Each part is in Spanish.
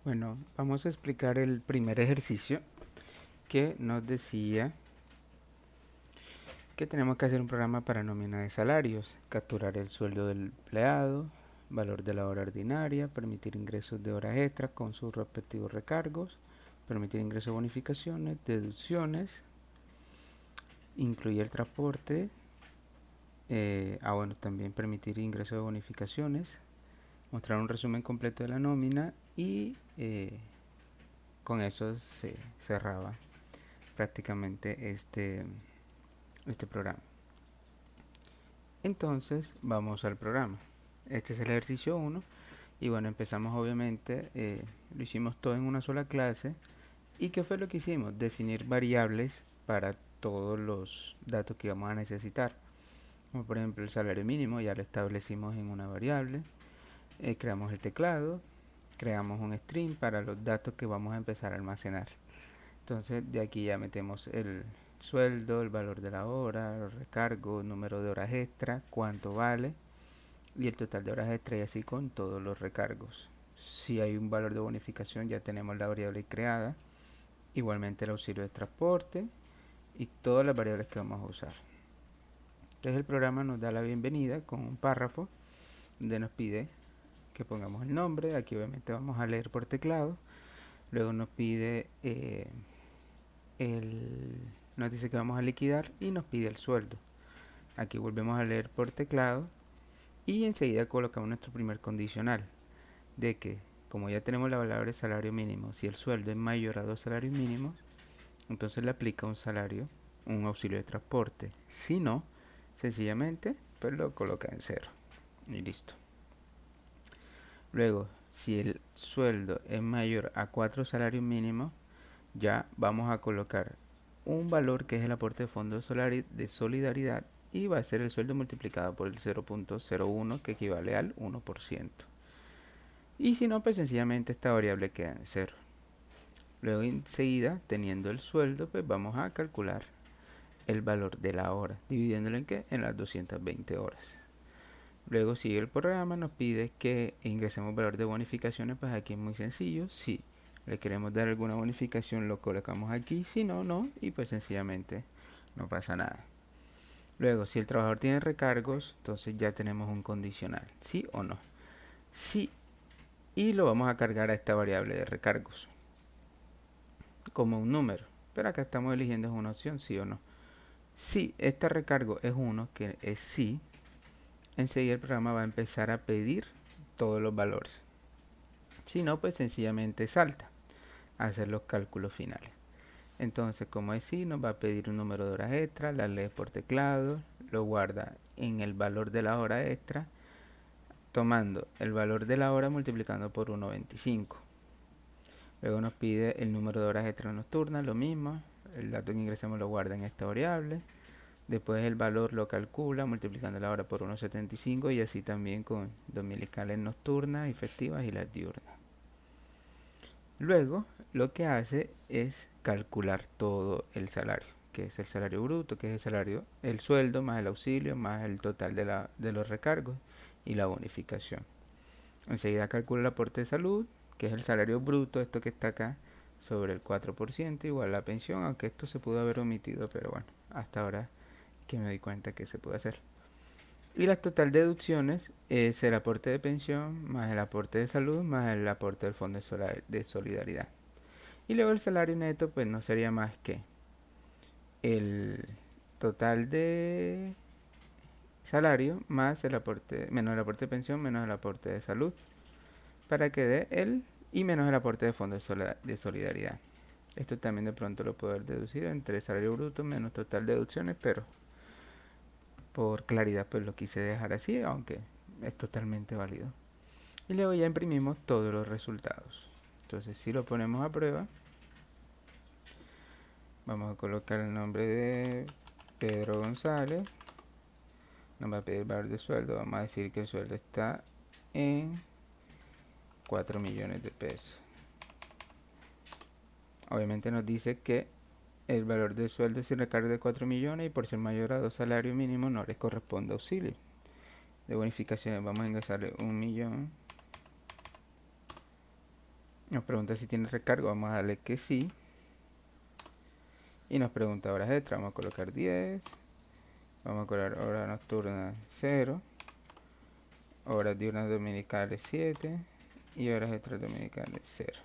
Bueno, vamos a explicar el primer ejercicio que nos decía que tenemos que hacer un programa para nómina de salarios, capturar el sueldo del empleado, valor de la hora ordinaria, permitir ingresos de horas extras con sus respectivos recargos, permitir ingresos de bonificaciones, deducciones, incluir el transporte, bueno, también permitir ingresos de bonificaciones, mostrar un resumen completo de la nómina y con eso se cerraba prácticamente este programa. Entonces vamos al programa. Este es el ejercicio 1 y bueno, empezamos obviamente, lo hicimos todo en una sola clase. ¿Y qué fue lo que hicimos? Definir variables para todos los datos que íbamos a necesitar. Como por ejemplo el salario mínimo, ya lo establecimos en una variable. Creamos el teclado, creamos un string para los datos que vamos a empezar a almacenar. Entonces de aquí ya metemos el sueldo, el valor de la hora, el recargo, número de horas extra, cuánto vale y el total de horas extra y así con todos los recargos. Si hay un valor de bonificación ya tenemos la variable creada, igualmente el auxilio de transporte y todas las variables que vamos a usar. Entonces el programa nos da la bienvenida con un párrafo donde nos pide que pongamos el nombre, aquí obviamente vamos a leer por teclado, luego nos pide nos dice que vamos a liquidar y nos pide el sueldo. Aquí volvemos a leer por teclado y enseguida colocamos nuestro primer condicional de que como ya tenemos la palabra salario mínimo, si el sueldo es mayor a 2 salarios mínimos, entonces le aplica un auxilio de transporte. Si no, sencillamente pues lo coloca en cero y listo. Luego, si el sueldo es mayor a 4 salarios mínimos, ya vamos a colocar un valor que es el aporte de fondo de solidaridad y va a ser el sueldo multiplicado por el 0.01 que equivale al 1%. Y si no, pues sencillamente esta variable queda en cero. Luego enseguida, teniendo el sueldo, pues vamos a calcular el valor de la hora, dividiéndolo en qué? En las 220 horas. Luego sigue el programa, nos pide que ingresemos valor de bonificaciones, pues aquí es muy sencillo. Si le queremos dar alguna bonificación lo colocamos aquí, si no, no, y pues sencillamente no pasa nada. Luego, si el trabajador tiene recargos, entonces ya tenemos un condicional, sí o no. Sí, y lo vamos a cargar a esta variable de recargos como un número, pero acá estamos eligiendo es una opción, sí o no. Si este recargo es 1, que es sí, enseguida el programa va a empezar a pedir todos los valores. Si no, pues sencillamente salta a hacer los cálculos finales. Entonces, como es sí, nos va a pedir un número de horas extra, la lee por teclado, lo guarda en el valor de la hora extra, tomando el valor de la hora multiplicando por 1.25. Luego nos pide el número de horas extra nocturnas, lo mismo, el dato que ingresemos lo guarda en esta variable. Después el valor lo calcula multiplicando la hora por 1.75 y así también con dominicales nocturnas y festivas y las diurnas. Luego lo que hace es calcular todo el salario, que es el salario bruto, que es el salario, el sueldo más el auxilio más el total de los recargos y la bonificación. Enseguida calcula el aporte de salud, que es el salario bruto, esto que está acá, sobre el 4%, igual la pensión, aunque esto se pudo haber omitido, pero bueno, hasta ahora que me doy cuenta que se puede hacer. Y las total deducciones es el aporte de pensión más el aporte de salud más el aporte del fondo de solidaridad. Y luego el salario neto pues no sería más que el total de salario más el aporte, menos el aporte de pensión menos el aporte de salud para que dé el y menos el aporte de fondo de solidaridad. Esto también de pronto lo puedo haber deducido entre salario bruto menos total deducciones, pero por claridad pues lo quise dejar así, aunque es totalmente válido. Y luego ya imprimimos todos los resultados. Entonces si lo ponemos a prueba, vamos a colocar el nombre de Pedro González, nos va a pedir el valor de sueldo, vamos a decir que el sueldo está en 4 millones de pesos. Obviamente nos dice que el valor de sueldo es el recargo de 4 millones y por ser mayor a 2 salarios mínimos no le corresponde auxilio. De bonificaciones vamos a ingresarle 1 millón Nos pregunta si tiene recargo, vamos a darle que sí. Y nos pregunta horas extra, vamos a colocar 10. Vamos a colocar hora nocturna 0. Horas diurnas dominicales 7. Y horas extras dominicales 0.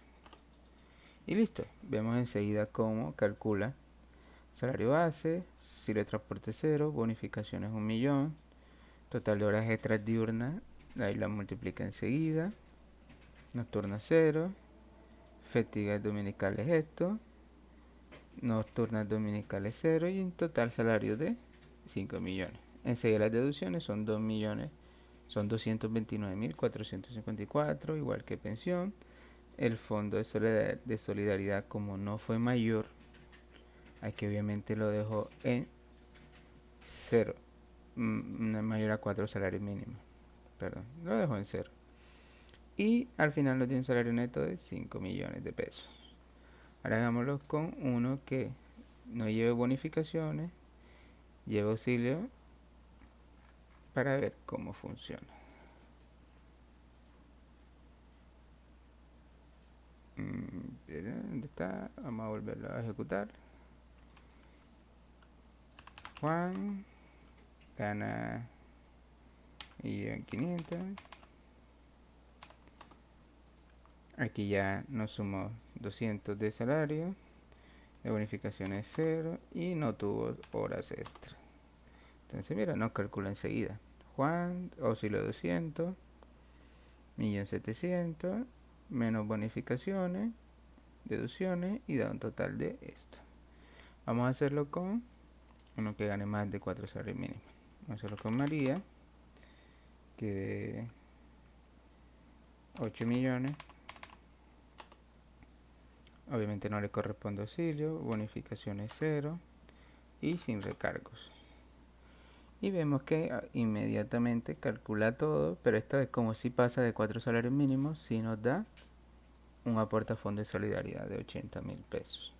Y listo. Vemos enseguida cómo calcula salario base, sirve de transporte 0, bonificaciones 1.000.000, total de horas extras diurnas, ahí la multiplica enseguida, nocturna 0, festividades dominicales esto, nocturnas dominicales 0 y un total salario de 5 millones. Enseguida las deducciones son 2 millones, son 229.454, igual que pensión. El fondo de solidaridad, como no fue mayor, aquí obviamente lo dejo en 0, mayor a 4 salarios mínimos, perdón, lo dejo en 0. Y al final nos dio un salario neto de 5 millones de pesos. Ahora hagámoslo con uno que no lleve bonificaciones, lleve auxilio, para ver cómo funciona. ¿Dónde está? Vamos a volverlo a ejecutar. Juan gana 1.500.000. Aquí ya nos sumó 200 de salario, de bonificaciones 0 y no tuvo horas extra. Entonces mira, nos calcula enseguida. Juan, auxilio 200, 1.700.000, menos bonificaciones, deducciones y da un total de esto. Vamos a hacerlo con uno que gane más de 4 salarios mínimos. Vamos a hacerlo con María, que de 8 millones. Obviamente no le corresponde auxilio, bonificaciones 0 y sin recargos. Y vemos que inmediatamente calcula todo, pero esta vez como si pasa de 4 salarios mínimos, si nos da un aporte a fondo de solidaridad de 80.000 pesos.